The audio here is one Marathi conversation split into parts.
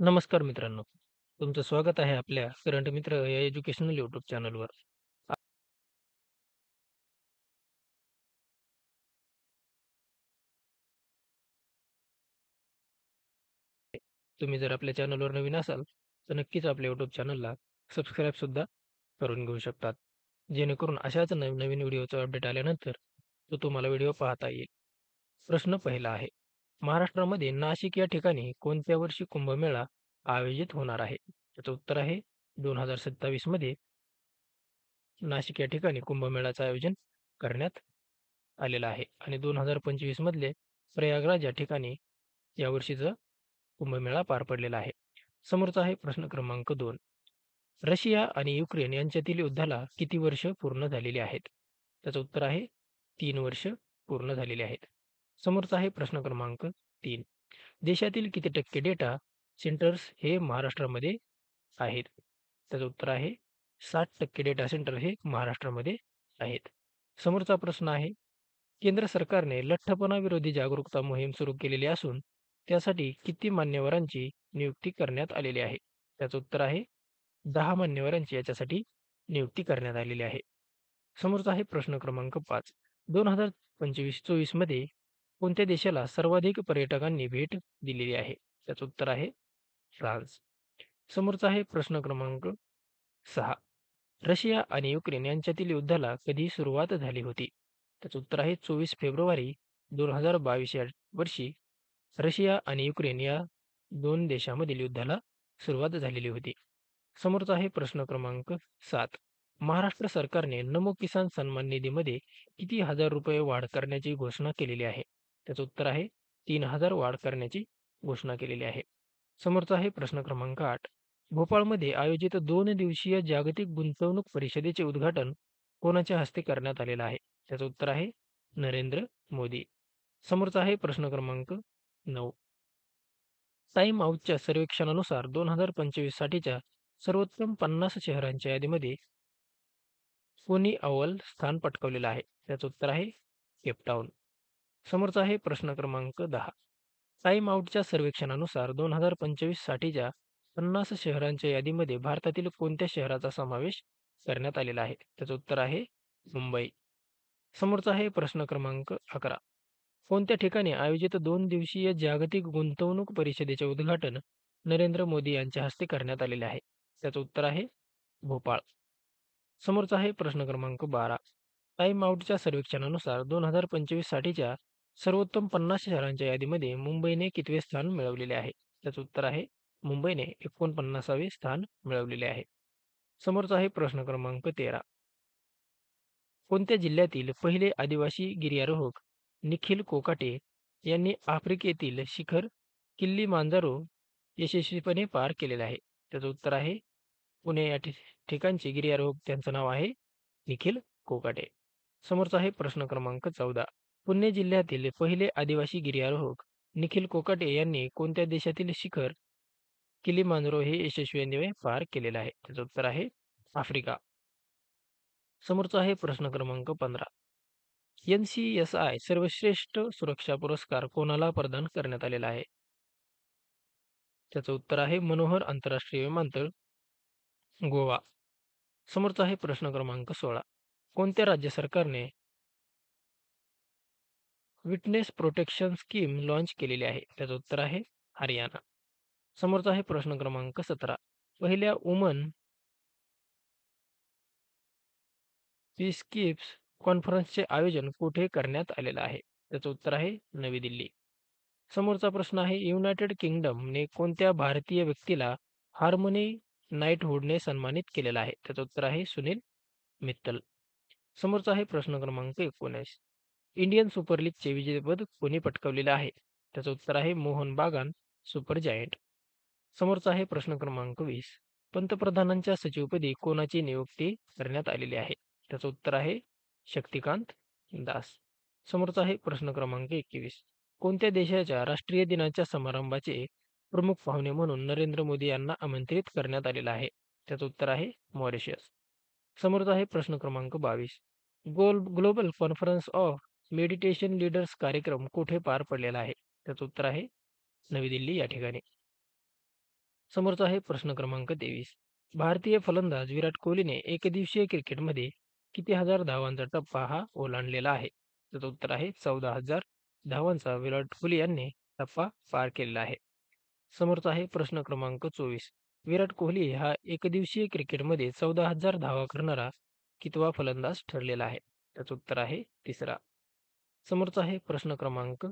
नमस्कार मित्रांनो. तुमचं स्वागत आहे आपल्या करंट मित्र या एज्युकेशनल यूट्यूब चॅनलवर. तुम्ही जर आपल्या चॅनलवर नवीन असाल, तर नक्कीच आपल्या यूट्यूब चॅनलला सबस्क्राईबसुद्धा करून घेऊ शकतात. जेणेकरून अशाच नवीन व्हिडिओचा अपडेट आल्यानंतर तो तुम्हाला व्हिडिओ पाहता येईल. प्रश्न पहिला आहे. महाराष्ट्रामध्ये नाशिक या ठिकाणी कोणत्या वर्षी कुंभमेळा आयोजित होणार आहे? त्याचं उत्तर आहे 2027 मध्ये नाशिक या ठिकाणी कुंभमेळ्याचं आयोजन करण्यात आलेलं आहे आणि 2025 मधले प्रयागराज या ठिकाणी यावर्षीचा कुंभमेळा पार पडलेला आहे. समोरचा आहे प्रश्न क्रमांक 2. रशिया आणि युक्रेन यांच्यातील युद्धाला किती वर्ष पूर्ण झालेली आहेत? त्याचं उत्तर आहे 3 वर्ष पूर्ण झालेली आहेत. समोरचा आहे प्रश्न क्रमांक 3. देशातील किती टक्के डेटा सेंटर्स हे महाराष्ट्रामध्ये आहेत? त्याचं उत्तर आहे 60% डेटा सेंटर हे महाराष्ट्रामध्ये आहेत. समोरचा प्रश्न आहे. केंद्र सरकारने लठ्ठपणा विरोधी जागरूकता मोहीम सुरू केलेली असून त्यासाठी किती मान्यवरांची नियुक्ती करण्यात आलेली आहे? त्याचं उत्तर आहे 10 मान्यवरांची याच्यासाठी नियुक्ती करण्यात आलेली आहे. समोरचा आहे प्रश्न क्रमांक 5. 2025-24 मध्ये कोणत्या देशाला सर्वाधिक पर्यटकांनी भेट दिलेली आहे? त्याचं उत्तर आहे फ्रान्स. समोरचा आहे प्रश्न क्रमांक 6. रशिया आणि युक्रेन यांच्यातील युद्धाला कधी सुरुवात झाली होती? त्याचं उत्तर आहे 24 फेब्रुवारी 2022 या वर्षी रशिया आणि युक्रेन या 2 देशांमधील युद्धाला सुरुवात झालेली होती. समोरचा आहे प्रश्न क्रमांक 7. महाराष्ट्र सरकारने नमो किसान सन्मान निधीमध्ये किती हजार रुपये वाढ करण्याची घोषणा केलेली आहे? त्याचं उत्तर आहे 3,000 वाढ करण्याची घोषणा केलेली आहे. समोरचा आहे प्रश्न क्रमांक 8. भोपाळमध्ये आयोजित 2 दिवसीय जागतिक गुंतवणूक परिषदेचे उद्घाटन कोणाच्या हस्ते करण्यात आलेलं आहे? त्याचं उत्तर आहे नरेंद्र मोदी. समोरचा आहे प्रश्न क्रमांक 9. टाइम आउटच्या सर्वेक्षणानुसार 2025 साठीच्या सर्वोत्तम 50 शहरांच्या यादीमध्ये कोणी अव्वल स्थान पटकावलेलं आहे? त्याचं उत्तर आहे केपटाऊन. समोरचा आहे प्रश्न क्रमांक 10. टाइम आउटच्या सर्वेक्षणानुसार 2025 साठीच्या 50 शहरांच्या यादीमध्ये भारतातील कोणत्या शहराचा समावेश करण्यात आलेला आहे? त्याचं उत्तर आहे मुंबई. समोरचा आहे प्रश्न क्रमांक 11. कोणत्या ठिकाणी आयोजित 2 दिवसीय जागतिक गुंतवणूक परिषदेचे उद्घाटन नरेंद्र मोदी यांच्या हस्ते करण्यात आलेले आहे? त्याचं उत्तर आहे भोपाळ. समोरचा आहे प्रश्न क्रमांक 12. टाइम आउटच्या सर्वेक्षणानुसार 2025 साठीच्या सर्वोत्तम 50 शहरांच्या यादीमध्ये मुंबईने कितवे स्थान मिळवलेले आहे? त्याचं उत्तर आहे मुंबईने 49वे स्थान मिळवलेले आहे. समोरचा आहे प्रश्न क्रमांक 13. कोणत्या जिल्ह्यातील पहिले आदिवासी गिर्यारोहक निखिल कोकाटे यांनी आफ्रिकेतील शिखर किल्लीमांजारो यशस्वीपणे पार केलेले आहे? त्याचं उत्तर आहे पुणे या ठिकाणचे गिर्यारोहक त्यांचं नाव आहे निखिल कोकाटे. समोरचा आहे प्रश्न क्रमांक 14. पुणे जिल्ह्यातील पहिले आदिवासी गिर्यारोहक निखिल कोकाटे यांनी कोणत्या देशातील शिखर किलीमांजारो हे यशस्वीपणे पार केलेलं आहे? त्याचं उत्तर आहे आफ्रिका. समोरचा आहे प्रश्न क्रमांक 15. NCSI सर्वश्रेष्ठ सुरक्षा पुरस्कार कोणाला प्रदान करण्यात आलेला आहे? त्याचं उत्तर आहे मनोहर आंतरराष्ट्रीय विमानतळ, गोवा. समोरचा आहे प्रश्न क्रमांक 16. कोणत्या राज्य सरकारने विटनेस प्रोटेक्शन स्कीम लॉन्च केलेली आहे? त्याचं उत्तर आहे हरियाणा. समोरचा आहे प्रश्न क्रमांक 17. पहिल्या वुमन पीसकीप्स कॉन्फरन्सचे आयोजन कुठे करण्यात आलेलं आहे? त्याचं उत्तर आहे नवी दिल्ली. समोरचा प्रश्न आहे युनायटेड किंगडमने कोणत्या भारतीय व्यक्तीला हार्मोनी नाईटहुडने सन्मानित केलेलं आहे? त्याचं उत्तर आहे सुनील मित्तल. समोरचा आहे प्रश्न क्रमांक 19. इंडियन सुपर लीगचे विजेतेपद कोणी पटकावलेले आहे? त्याचं उत्तर आहे मोहन बागान सुपर जायंट. समोरचा आहे प्रश्न क्रमांक 20. पंतप्रधानांच्या सचिवपदी कोणाची नियुक्ती करण्यात आलेली आहे? त्याचं उत्तर आहे शक्तिकांत दास. समोरचा आहे प्रश्न क्रमांक 21. कोणत्या देशाच्या राष्ट्रीय दिनाच्या समारंभाचे प्रमुख पाहुणे म्हणून नरेंद्र मोदी यांना आमंत्रित करण्यात आलेलं आहे? त्याचं उत्तर आहे मॉरिशस. समोरचा आहे प्रश्न क्रमांक 22. Global conference of meditation leaders कार्यक्रम कुठे पार पडलेला आहे? त्याचं उत्तर आहे नवी दिल्ली या ठिकाणी. समोरचा आहे प्रश्न क्रमांक 23. भारतीय फलंदाज विराट कोहलीने एकदिवसीय क्रिकेटमध्ये किती हजार धावांचा टप्पा हा ओलांडलेला आहे? त्याचं उत्तर आहे 14,000 धावांचा विराट कोहली यांनी टप्पा पार केलेला आहे. समोरचा आहे प्रश्न क्रमांक 24. विराट कोहली हा एकदिवसीय क्रिकेटमध्ये 14,000 धावा करणारा कितवा फलंदाज ठरलेला आहे? त्याचं उत्तर आहे तिसरा. समोरचा आहे प्रश्न क्रमांक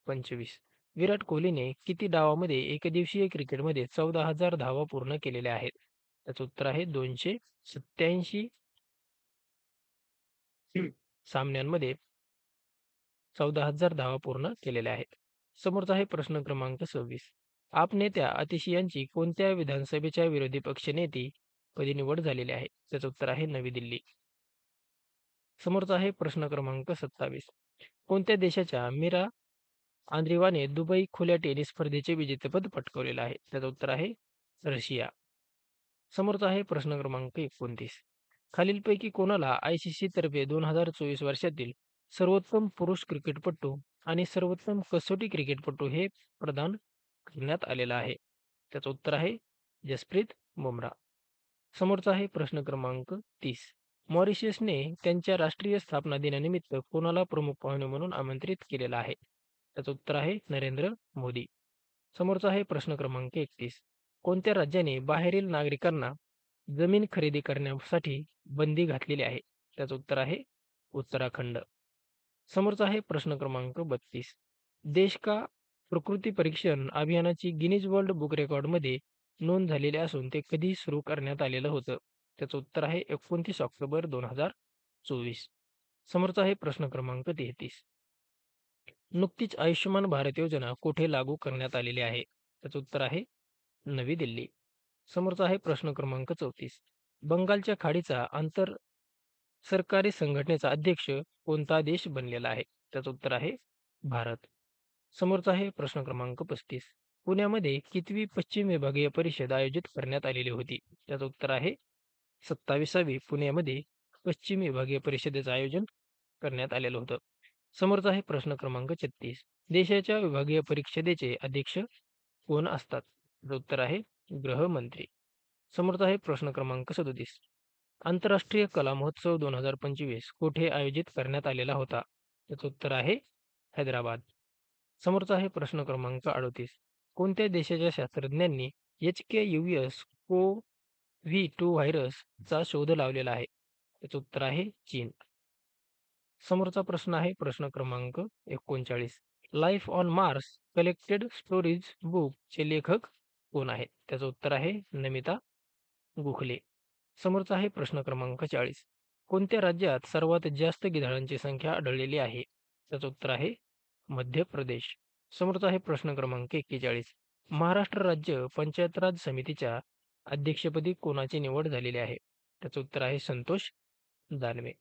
25. विराट कोहलीने किती डावामध्ये एकदिवसीय क्रिकेटमध्ये 14,000 धावा पूर्ण केलेल्या आहेत? त्याचं उत्तर आहे 287 सामन्यांमध्ये 14,000 धावा पूर्ण केलेल्या आहेत. समोरचा आहे प्रश्न क्रमांक 26. आप नेत्या आतिशी कोणत्या विधानसभेच्या विरोधी पक्षनेते पदी निवड झालेली आहे? त्याचं उत्तर आहे नवी दिल्ली. समोरचा आहे प्रश्न क्रमांक 27. कोणत्या देशाच्या मीरा आंद्रीवाने दुबई खुल्या टेनिस स्पर्धेचे विजेतेपद पटकावलेलं आहे? त्याचं उत्तर आहे रशिया. समोरचा आहे प्रश्न क्रमांक 29. खालीलपैकी कोणाला ICC तर्फे 2024 वर्षातील सर्वोत्तम पुरुष क्रिकेटपटू आणि सर्वोत्तम कसोटी क्रिकेटपटू हे प्रदान करण्यात आलेलं आहे? त्याचं उत्तर आहे जसप्रीत बुमराह. समोरचा आहे प्रश्न क्रमांक 30. मॉरिशसने त्यांच्या राष्ट्रीय स्थापना दिनानिमित्त कोणाला प्रमुख पाहुणे म्हणून आमंत्रित केलेलं आहे? त्याचं उत्तर आहे नरेंद्र मोदी. समोरचा आहे प्रश्न क्रमांक 31. कोणत्या राज्याने बाहेरील नागरिकांना जमीन खरेदी करण्यासाठी बंदी घातलेली आहे? त्याचं उत्तर आहे उत्तराखंड. समोरचा आहे प्रश्न क्रमांक 32. देश का प्रकृती परीक्षण अभियानाची गिनीज वर्ल्ड बुक रेकॉर्डमध्ये नोंद झालेली असून ते कधी सुरू करण्यात आलेलं होतं? त्याचं उत्तर आहे 29 ऑक्टोबर 2024. समोरचा आहे प्रश्न क्रमांक 33. नुकतीच आयुष्यमान भारत योजना कुठे लागू करण्यात आलेली आहे? त्याचं उत्तर आहे नवी दिल्ली. समोरचा आहे प्रश्न क्रमांक 34. बंगालच्या खाडीचा आंतर सरकारी संघटनेचा अध्यक्ष कोणता देश बनलेला आहे? त्याचं उत्तर आहे भारत. समोरचा आहे प्रश्न क्रमांक 35. पुण्यामध्ये कितवी पश्चिम विभागीय परिषद आयोजित करण्यात आलेली होती? त्याचं उत्तर आहे 27वी पुण्यामध्ये पश्चिम विभागीय परिषदेचं आयोजन करण्यात आलेलं होतं. समोरचा आहे प्रश्न क्रमांक 36. देशाच्या विभागीय परिषदेचे अध्यक्ष कोण असतात? त्याचं उत्तर आहे गृहमंत्री. समोरचा आहे प्रश्न क्रमांक 37. आंतरराष्ट्रीय कला महोत्सव 2025 कुठे आयोजित करण्यात आलेला होता? त्याचं उत्तर आहे हैदराबाद. समोरचा आहे प्रश्न क्रमांक 38. कोणत्या देशाच्या शास्त्रज्ञांनी HKUS CoV-2 व्हायरसचा शोध लावलेला आहे? त्याचं उत्तर आहे चीन. समोरचा प्रश्न आहे प्रश्न क्रमांक 39. Life on Mars collected stories book चे लेखक कोण आहेत? त्याचं उत्तर आहे नमिता गोखले. समोरचा आहे प्रश्न क्रमांक 40. कोणत्या राज्यात सर्वात जास्त गिधाडांची संख्या आढळलेली आहे? त्याचं उत्तर आहे मध्य प्रदेश. समोरचा आहे प्रश्न क्रमांक 41. महाराष्ट्र राज्य पंचायत राज समितीच्या अध्यक्षपदी कोणाची निवड झालेली आहे? त्याचं उत्तर आहे संतोष दानवे.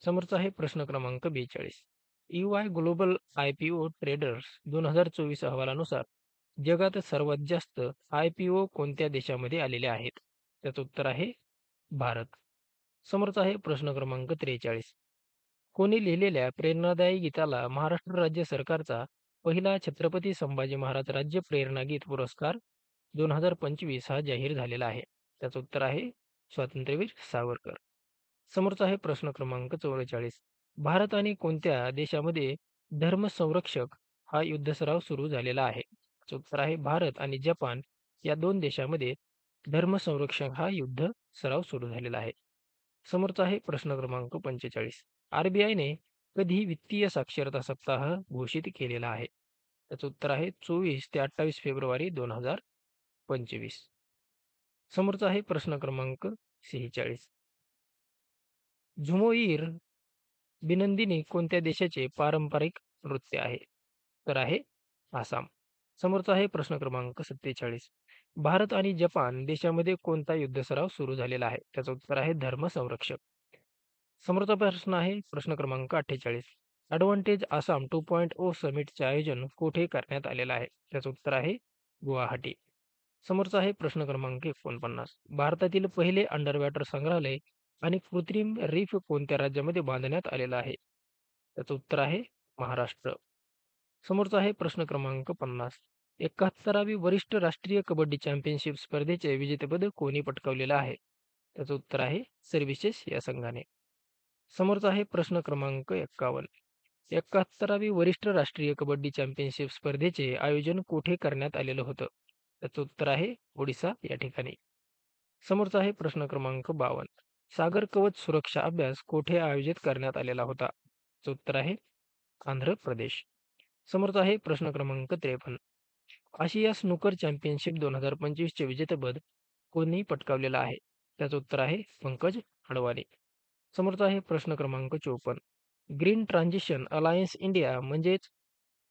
समोरचा आहे प्रश्न क्रमांक 42. EY ग्लोबल IPO ट्रेडर्स 2024 अहवालानुसार जगात सर्वात जास्त IPO कोणत्या देशामध्ये आलेले आहेत? त्याचं उत्तर आहे भारत. समोरचा आहे प्रश्न क्रमांक 43. कोणी लिहिलेल्या प्रेरणादायी गीताला महाराष्ट्र राज्य सरकारचा पहिला छत्रपती संभाजी महाराज राज्य प्रेरणा गीत पुरस्कार 2025 हा जाहीर झालेला आहे? त्याचं उत्तर आहे स्वातंत्र्यवीर सावरकर. समोरचा आहे प्रश्न क्रमांक 44. भारत आणि कोणत्या देशामध्ये धर्मसंरक्षक हा युद्धसराव सुरू झालेला आहे? त्याचं उत्तर आहे भारत आणि जपान या 2 देशामध्ये धर्मसंरक्षक हा युद्ध सराव सुरू झालेला आहे. समोरचा आहे प्रश्न क्रमांक 45. RBIने कधी वित्तीय साक्षरता सप्ताह घोषित केलेला आहे? त्याचं उत्तर आहे 24 ते 28 फेब्रुवारी 2025. समोरचा आहे प्रश्न क्रमांक 46. झुमोईर बिनंदिनी कोणत्या देशाचे पारंपरिक नृत्य आहे? तर आहे आसाम. समोरचा आहे प्रश्न क्रमांक 47. भारत आणि जपान देशामध्ये कोणता युद्धसराव सुरू झालेला आहे? त्याचं उत्तर आहे धर्मसंरक्षक. समोरचा प्रश्न आहे प्रश्न क्रमांक 48. ॲडव्हान्टेज आसाम 2.0 समिटचे आयोजन कुठे करण्यात आलेलं आहे? त्याचं उत्तर आहे गुवाहाटी. समोरचा आहे प्रश्न क्रमांक 49. भारतातील पहिले अंडर वॉटर संग्रहालय आणि कृत्रिम रीफ कोणत्या राज्यामध्ये बांधण्यात आलेलं आहे? त्याचं उत्तर आहे महाराष्ट्र. समोरचा आहे प्रश्न क्रमांक 50. 71वी वरिष्ठ राष्ट्रीय कबड्डी चॅम्पियनशिप स्पर्धेचे विजेतेपद कोणी पटकावलेलं आहे? त्याचं उत्तर आहे सर्व्हिसेस या संघाने. समोरचा आहे प्रश्न क्रमांक 51. 71वी वरिष्ठ राष्ट्रीय कबड्डी चॅम्पियनशिप स्पर्धेचे आयोजन कोठे करण्यात आलेलं होतं? त्याचं उत्तर आहे ओडिसा या ठिकाणी. समोरचा आहे प्रश्न क्रमांक 52. सागर कवच सुरक्षा अभ्यास कोठे आयोजित करण्यात आलेला होता? त्याचं उत्तर आहे आंध्र प्रदेश. समोरचा आहे प्रश्न क्रमांक 53. आशिया स्नूकर चॅम्पियनशिप 2025चे विजेतेपद कोणी पटकावलेलं आहे? त्याचं उत्तर आहे पंकज अडवाणी. समोरचा आहे प्रश्न क्रमांक 54. ग्रीन ट्रान्झिशन अलायन्स इंडिया म्हणजेच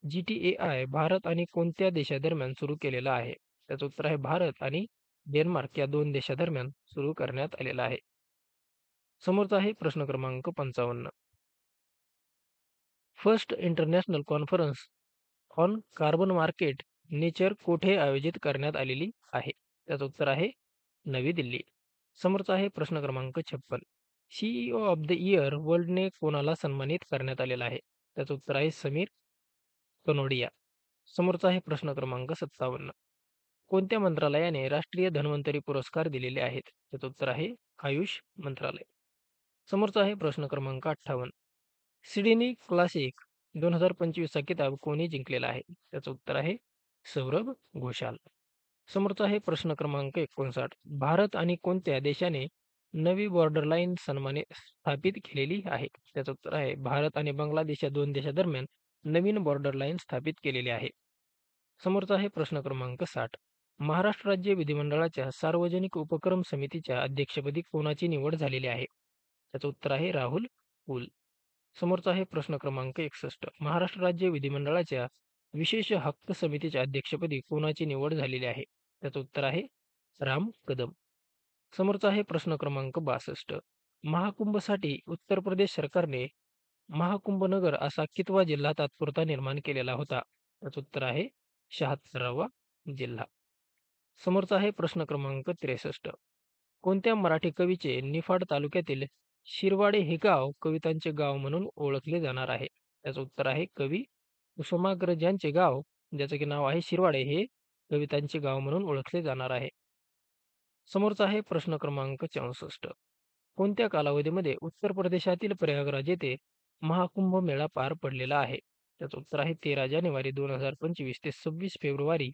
GTAI भारत आणि कोणत्या देशादरम्यान सुरू केलेला आहे? त्याचं उत्तर आहे भारत आणि डेन्मार्क या 2 देशादरम्यान सुरू करण्यात आलेला आहे. समोरचा आहे प्रश्न क्रमांक 55. First international conference on carbon market nature कोठे आयोजित करण्यात आलेली आहे? त्याचं उत्तर आहे नवी दिल्ली. समोरचा आहे प्रश्न क्रमांक 56. CEO ऑफ द इयर वर्ल्डने कोणाला सन्मानित करण्यात आलेला आहे? त्याचं उत्तर आहे समीर कनोडिया. समोरचा आहे प्रश्न क्रमांक 57. कोणत्या मंत्रालयाने राष्ट्रीय धन्वंतरी पुरस्कार दिलेले आहेत? त्याचं उत्तर आहे आयुष मंत्रालय. समोरचा आहे प्रश्न क्रमांक 58. सिडनी क्लासिक 2025 चा किताब कोणी जिंकलेला आहे? त्याचं उत्तर आहे सौरभ घोषाल. समोरचा आहे प्रश्न क्रमांक 59. भारत आणि कोणत्या देशाने नवी बॉर्डर लाईन सन्माने स्थापित केलेली आहे? त्याचं उत्तर आहे भारत आणि बांगलादेश या 2 देशादरम्यान नवीन बॉर्डर लाईन स्थापित केलेली आहे. समोरचा आहे प्रश्न क्रमांक 60. महाराष्ट्र राज्य विधिमंडळाच्या सार्वजनिक उपक्रम समितीच्या अध्यक्षपदी कोणाची निवड झालेली आहे? त्याचं उत्तर आहे राहुल कुल. समोरचा आहे प्रश्न क्रमांक 61. महाराष्ट्र राज्य विधिमंडळाच्या विशेष हक्क समितीच्या अध्यक्षपदी कोणाची निवड झालेली आहे? त्याचं उत्तर आहे राम कदम. समोरचा आहे प्रश्न क्रमांक 62. महाकुंभसाठी उत्तर प्रदेश सरकारने महाकुंभनगर असा कितवा जिल्हा तात्पुरता निर्माण केलेला होता? त्याचं उत्तर आहे 76वा जिल्हा. समोरचा आहे प्रश्न क्रमांक 63. कोणत्या मराठी कवीचे निफाड तालुक्यातील शिरवाडे हे गाव कवितांचे गाव म्हणून ओळखले जाणार आहे? त्याचं उत्तर आहे कवी कुसुमाग्रज यांचे गाव, ज्याचं की नाव आहे शिरवाडे, हे कवितांचे गाव म्हणून ओळखले जाणार आहे. समोरचा आहे प्रश्न क्रमांक 64. कोणत्या कालावधीमध्ये उत्तर प्रदेशातील प्रयागराज येथे महाकुंभ मेळा पार पडलेला आहे? त्याचं उत्तर आहे 13 जानेवारी 2025 ते 26 फेब्रुवारी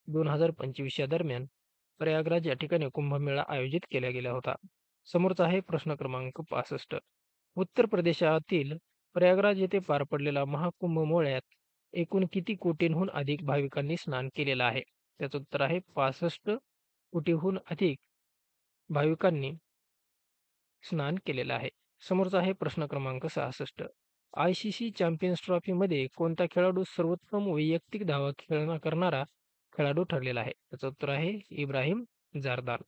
2025 या दरम्यान प्रयागराज या ठिकाणी कुंभमेळा आयोजित केला गेला होता. समोरचा आहे प्रश्न क्रमांक 65. उत्तर प्रदेशातील प्रयागराज येथे पार पडलेला महाकुंभ मेळ्यात एकूण किती कोटींहून अधिक भाविकांनी स्नान केलेलं आहे? त्याचं उत्तर आहे 65 कोटीहून अधिक भाविकांनी स्नान केलेलं आहे. समोरचा आहे प्रश्न क्रमांक 66. ICC चॅम्पियन्स ट्रॉफीमध्ये कोणता खेळाडू सर्वोत्तम वैयक्तिक धावा करणारा खेळाडू ठरलेला आहे? त्याचं उत्तर आहे इब्राहिम जारदान.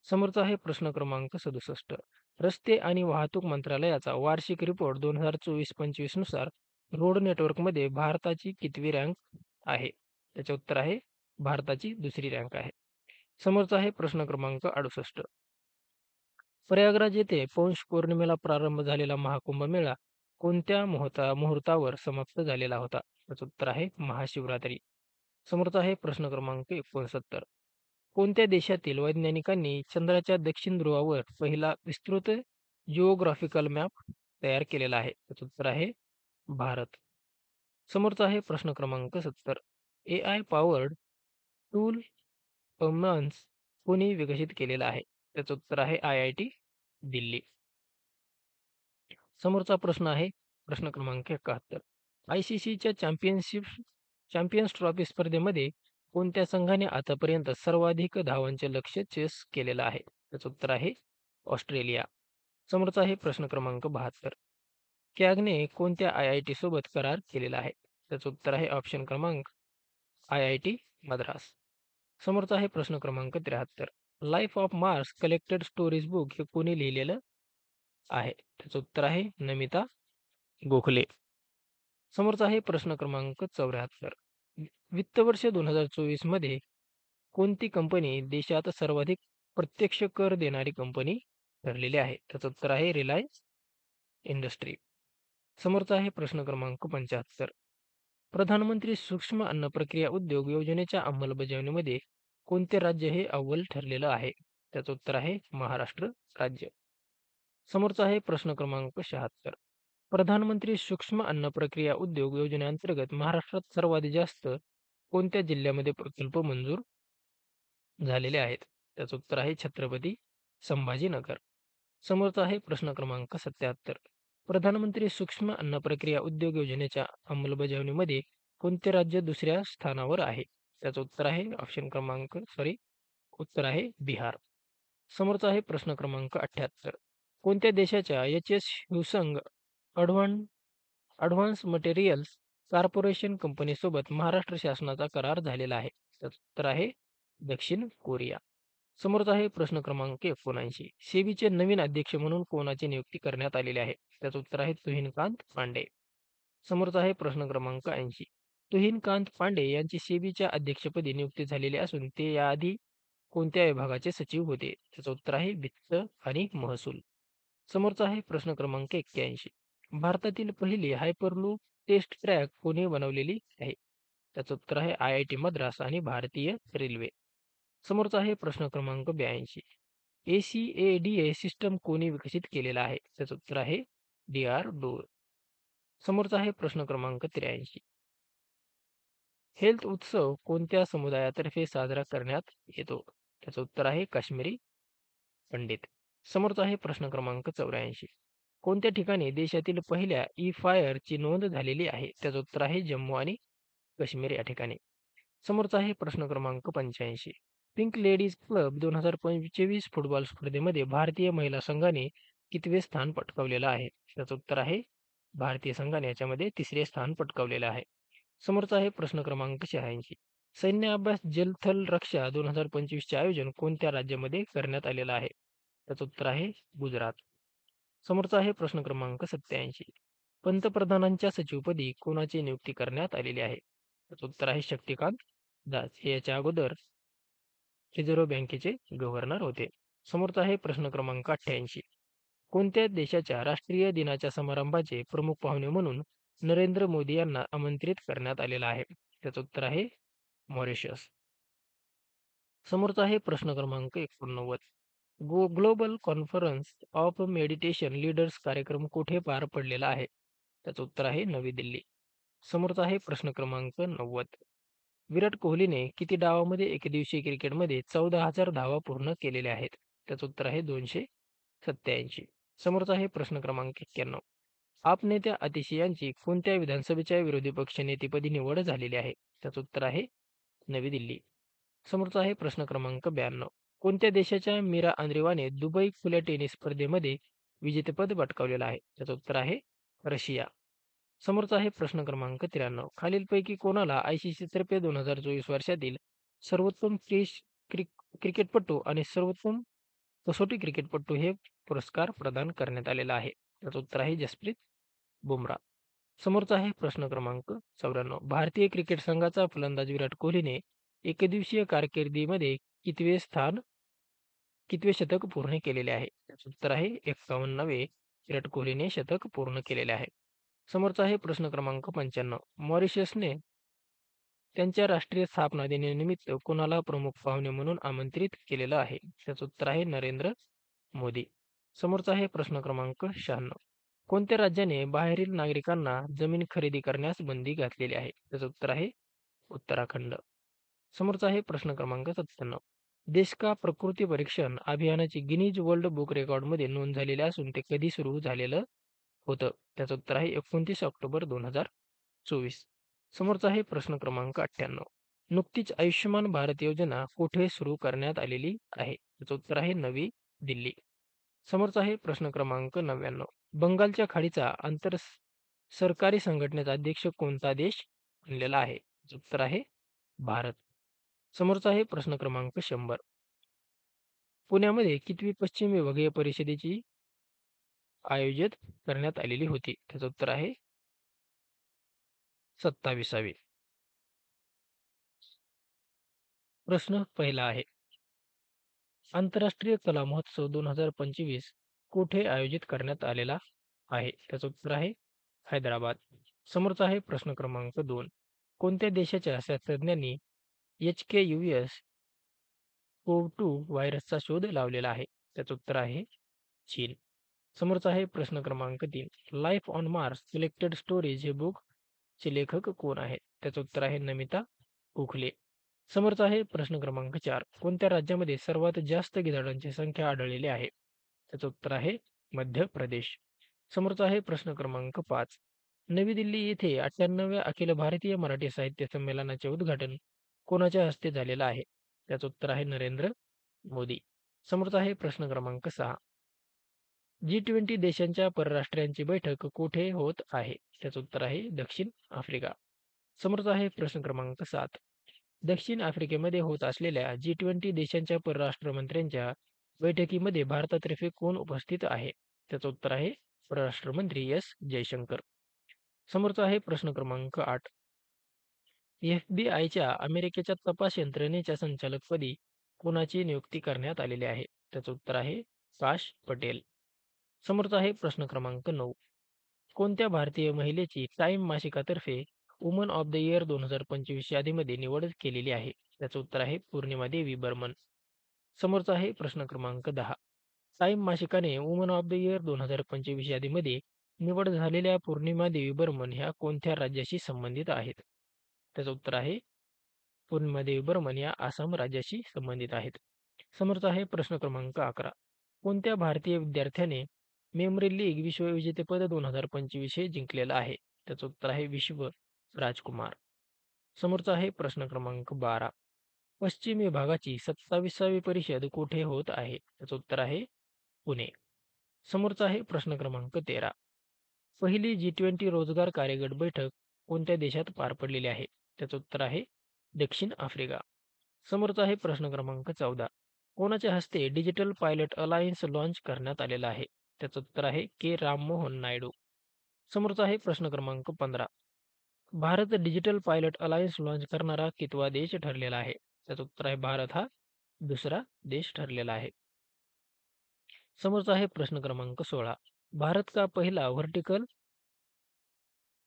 समोरचा आहे प्रश्न क्रमांक 67. रस्ते आणि वाहतूक मंत्रालयाचा वार्षिक रिपोर्ट 2024-25 नुसार रोड नेटवर्कमध्ये भारताची कितवी रँक आहे? त्याचे उत्तर आहे भारताची 2री रँक आहे. समोरचा आहे प्रश्न क्रमांक 68. प्रयागराज येथे पौष पौर्णिमेला प्रारंभ झालेला महाकुंभ मेळा कोणत्या मुहूर्तावर समाप्त झालेला होता? त्याचं उत्तर आहे महाशिवरात्री. समोरचा आहे प्रश्न क्रमांक 69. कोणत्या देशातील वैज्ञानिकांनी चंद्राच्या दक्षिण ध्रुवावर पहिला विस्तृत जिओग्राफिकल मॅप तयार केलेला आहे? त्याचं उत्तर आहे भारत. समोरचा आहे प्रश्न क्रमांक 70. AI पॉवर्ड टूल मंच कोणी विकसित केलेला आहे? त्याचं उत्तर आहे IIT दिल्ली. समोरचा प्रश्न आहे प्रश्न क्रमांक 71. ICCच्या चॅम्पियन्स ट्रॉफी स्पर्धेमध्ये कोणत्या संघाने आतापर्यंत सर्वाधिक धावांचे लक्ष्य चेस केलेलं आहे? त्याचं उत्तर आहे ऑस्ट्रेलिया. समोरचा आहे प्रश्न क्रमांक 72. कॅगने कोणत्या IIT सोबत करार केलेला आहे? त्याचं उत्तर आहे ऑप्शन क्रमांक IIT मद्रास. समोरचा आहे प्रश्न क्रमांक 73. Life of Mars collected stories book हे कोणी लिहिलेलं आहे? त्याचं उत्तर आहे नमिता गोखले. समोरचा आहे प्रश्न क्रमांक 74. वित्त वर्ष 2024 मध्ये कोणती कंपनी देशात सर्वाधिक प्रत्यक्ष कर देणारी कंपनी ठरलेली आहे? त्याचं उत्तर आहे रिलायन्स इंडस्ट्री. समोरचा आहे प्रश्न क्रमांक 75. प्रधानमंत्री सूक्ष्म अन्न प्रक्रिया उद्योग योजनेच्या अंमलबजावणीमध्ये कोणते राज्य हे अव्वल ठरलेलं आहे? त्याचं उत्तर आहे महाराष्ट्र राज्य. समोरचा आहे प्रश्न क्रमांक 76. प्रधानमंत्री सूक्ष्म अन्न प्रक्रिया उद्योग योजनेअंतर्गत महाराष्ट्रात सर्वाधिक जास्त कोणत्या जिल्ह्यामध्ये प्रकल्प मंजूर झालेले आहेत? त्याचं उत्तर आहे छत्रपती संभाजीनगर. समोरचा आहे प्रश्न क्रमांक 77. प्रधानमंत्री सूक्ष्म अन्न प्रक्रिया उद्योग योजनेच्या अंमलबजावणीमध्ये कोणते राज्य दुसऱ्या स्थानावर आहे? त्याचं उत्तर आहे उत्तर आहे बिहार. समोरचा आहे प्रश्न क्रमांक 78. कोणत्या देशाच्या एच.एस. ह्युसंग अडव्हान ॲडव्हान्स मटेरियल्स कॉर्पोरेशन कंपनीसोबत महाराष्ट्र शासनाचा करार झालेला आहे? त्याचं उत्तर आहे दक्षिण कोरिया. समोरचा आहे प्रश्न क्रमांक 79. सेबीचे नवीन अध्यक्ष म्हणून कोणाची नियुक्ती करण्यात आलेली आहे? त्याचं उत्तर आहे तुहिनकांत पांडे. समोरचा आहे प्रश्न क्रमांक 80. तुहिनकांत पांडे यांची सेबीच्या अध्यक्षपदी नियुक्ती झालेली असून ते याआधी कोणत्या विभागाचे सचिव होते? त्याचं उत्तर आहे वित्त आणि महसूल. समोरचा आहे प्रश्न क्रमांक 81. भारतातील पहिली हायपरलूप टेस्ट ट्रॅक कोणी बनवलेली आहे? त्याचं उत्तर आहे IIT मद्रास आणि भारतीय रेल्वे. समोरचा आहे प्रश्न क्रमांक 82. ACADA सिस्टम कोणी विकसित केलेला आहे? त्याचं उत्तर आहे DRDO. समोरचा आहे प्रश्न क्रमांक 83. हेल्थ उत्सव कोणत्या समुदायातर्फे साजरा करण्यात येतो? त्याचं उत्तर आहे काश्मीरी पंडित. समोरचा आहे प्रश्न क्रमांक 84. कोणत्या ठिकाणी देशातील पहिल्या फायरची नोंद झालेली आहे? त्याचं उत्तर आहे जम्मू आणि काश्मीर या ठिकाणी. समोरचा आहे प्रश्न क्रमांक 85. पिंक लेडीज क्लब 2025 फुटबॉल स्पर्धेमध्ये भारतीय महिला संघाने कितवे स्थान पटकावलेलं आहे? त्याचं उत्तर आहे भारतीय संघाने याच्यामध्ये 3रे स्थान पटकावलेलं आहे. समोरचा आहे प्रश्न क्रमांक 86. सैन्य अभ्यास जलथल रक्षा 2025 चे आयोजन कोणत्या राज्यामध्ये करण्यात आलेलं आहे? त्याचं उत्तर आहे गुजरात. समोरचा आहे प्रश्न क्रमांक 87. पंतप्रधानांच्या सचिवपदी कोणाची नियुक्ती करण्यात आलेली आहे? त्याचं उत्तर आहे शक्तिकांत दास. हे याच्या अगोदर रिझर्व्ह बँकेचे गव्हर्नर होते. समोरचा आहे प्रश्न क्रमांक 88. कोणत्या देशाच्या राष्ट्रीय दिनाच्या समारंभाचे प्रमुख पाहुणे म्हणून नरेंद्र मोदी यांना आमंत्रित करण्यात आलेलं आहे? त्याचं उत्तर आहे मॉरिशस. समोरचा आहे प्रश्न क्रमांक 89. Global conference of meditation leaders कार्यक्रम कुठे पार पडलेला आहे? त्याचं उत्तर आहे नवी दिल्ली. समोरचा आहे प्रश्न क्रमांक 90. विराट कोहलीने किती डावामध्ये एकदिवसीय क्रिकेटमध्ये 14,000 धावा पूर्ण केलेल्या आहेत? त्याचं उत्तर आहे 287. समोरचा आहे प्रश्न क्रमांक 91. आप नेत्या आतिशी यांची कोणत्या विधानसभेच्या विरोधी पक्षनेतेपदी निवड झालेली आहे? त्याचं उत्तर आहे नवी दिल्ली. समोरचा आहे प्रश्न क्रमांक 92. कोणत्या देशाच्या मीरा आंद्रेवाने दुबई खुल्या टेनिस स्पर्धेमध्ये विजेतेपद पटकावलेलं आहे? त्याचं उत्तर आहे रशिया. समोरचा आहे प्रश्न क्रमांक 93. खालीलपैकी कोणाला ICC तर्फे 2024 वर्षातील सर्वोत्तम टेस्ट क्रिकेटपटू आणि सर्वोत्तम कसोटी क्रिकेटपटू हे पुरस्कार प्रदान करण्यात आलेला आहे? त्याचं उत्तर आहे जसप्रीत बुमराह. समोरचा आहे प्रश्न क्रमांक 94. भारतीय क्रिकेट संघाचा फलंदाज विराट कोहलीने एकदिवसीय कारकिर्दीमध्ये कितवे शतक पूर्ण केलेले आहे? त्याचं उत्तर आहे 51वे विराट कोहलीने शतक पूर्ण केलेले आहे. समोरचा आहे प्रश्न क्रमांक 95. मॉरिशसने त्यांच्या राष्ट्रीय स्थापना दिनानिमित्त कोणाला प्रमुख पाहुणे म्हणून आमंत्रित केलेलं आहे? त्याचं उत्तर आहे नरेंद्र मोदी. समोरचा आहे प्रश्न क्रमांक 96. कोणत्या राज्याने बाहेरील नागरिकांना जमीन खरेदी करण्यास बंदी घातलेली आहे? त्याचं उत्तर आहे उत्तराखंड. समोरचा आहे प्रश्न क्रमांक 97. देश का प्रकृती परीक्षण अभियानाची गिनीज वर्ल्ड बुक रेकॉर्डमध्ये नोंद झालेली असून ते कधी सुरू झालेलं होतं? त्याचं उत्तर आहे 29 ऑक्टोबर 2024. समोरचा आहे प्रश्न क्रमांक 98. नुकतीच आयुष्यमान भारत योजना कुठे सुरू करण्यात आलेली आहे? त्याचं उत्तर आहे नवी दिल्ली. समोरचा आहे प्रश्न क्रमांक 99. बंगालच्या खाडीचा सरकारी संघटनेचा अध्यक्ष कोणता देश बनलेला आहे? त्याचं उत्तर आहे भारत. समोरचा आहे प्रश्न क्रमांक 100. पुण्यामध्ये कितवी पश्चिम विभागीय परिषदेची आयोजित करण्यात आलेली होती? त्याचं उत्तर आहे 27वी. प्रश्न पहिला आहे. आंतरराष्ट्रीय कला महोत्सव 2025 कुठे आयोजित करण्यात आलेला आहे? त्याचं उत्तर आहे हैदराबाद. समोरचा आहे प्रश्न क्रमांक 2. कोणत्या देशाच्या शास्त्रज्ञांनी HKUS कोव्ह-2 व्हायरसचा शोध लावलेला आहे? त्याचं उत्तर आहे चीन. समोरचा आहे प्रश्न क्रमांक 3. Life on Mars selected stories हे बुकचे लेखक कोण आहेत? त्याचं उत्तर आहे नमिता गोखले. समोरचा आहे प्रश्न क्रमांक 4. कोणत्या राज्यामध्ये सर्वात जास्त गिधाडांची संख्या आढळलेली आहे? त्याचं उत्तर आहे मध्य प्रदेश. समोरचा आहे प्रश्न क्रमांक 5. नवी दिल्ली येथे 98व्या अखिल भारतीय मराठी साहित्य संमेलनाचे उद्घाटन कोणाच्या हस्ते झालेलं आहे? त्याचं उत्तर आहे नरेंद्र मोदी. समोरचा आहे प्रश्न क्रमांक 6. G20 देशांच्या परराष्ट्रांची बैठक कुठे होत आहे? त्याचं उत्तर आहे दक्षिण आफ्रिका. समोरचा आहे प्रश्न क्रमांक 7. दक्षिण आफ्रिकेमध्ये होत असलेल्या G20 देशांच्या परराष्ट्र मंत्र्यांच्या बैठकीमध्ये भारतातर्फे कोण उपस्थित आहे? त्याचं उत्तर आहे परराष्ट्र मंत्री एस जयशंकर. समोरचा आहे प्रश्न क्रमांक 8. FBI अमेरिकेच्या तपास यंत्रणेच्या संचालकपदी कोणाची नियुक्ती करण्यात आलेली आहे? त्याचं उत्तर आहे काश पटेल. समोरचा आहे प्रश्न क्रमांक 9. कोणत्या भारतीय महिलेची टाइम मासिकातर्फे वुमन ऑफ द इयर 2025 यादीमध्ये निवड केलेली आहे? त्याचं उत्तर आहे पौर्णिमा देवी बर्मन. समोरचा आहे प्रश्न क्रमांक 10. टाइम मासिकाने वुमन ऑफ द इयर 2025 यादीमध्ये निवड झालेल्या पौर्णिमा देवी बर्मन ह्या कोणत्या राज्याशी संबंधित आहेत? त्याचं उत्तर आहे पौर्णिमा देवी बर्मन या आसाम राज्याशी संबंधित आहेत. समोरचा आहे प्रश्न क्रमांक 11. कोणत्या भारतीय विद्यार्थ्याने मेमरी लीग विश्वविजेतेपद 2025 हे जिंकलेलं आहे? त्याचं उत्तर आहे विश्व राजकुमार. समोरचा आहे प्रश्न क्रमांक 12. पश्चिम विभागाची 27वी परिषद कुठे होत आहे? त्याचं उत्तर आहे पुणे. समोरचा आहे प्रश्न क्रमांक 13. पहिली G20 रोजगार कार्यगट बैठक कोणत्या देशात पार पडलेली आहे? त्याचं उत्तर आहे दक्षिण आफ्रिका. समोरचा आहे प्रश्न क्रमांक 14. कोणाच्या हस्ते डिजिटल पायलट अलायन्स लॉन्च करण्यात आलेला आहे? त्याचं उत्तर आहे के राममोहन नायडू. समोरचा आहे प्रश्न क्रमांक 15. Bharat digital pilot alliance launch करणारा कितवा देश ठरलेला आहे? त्याचं उत्तर आहे भारत हा दुसरा देश ठरलेला आहे. समोरचा आहे प्रश्न क्रमांक 16. भारत का पहिला व्हर्टिकल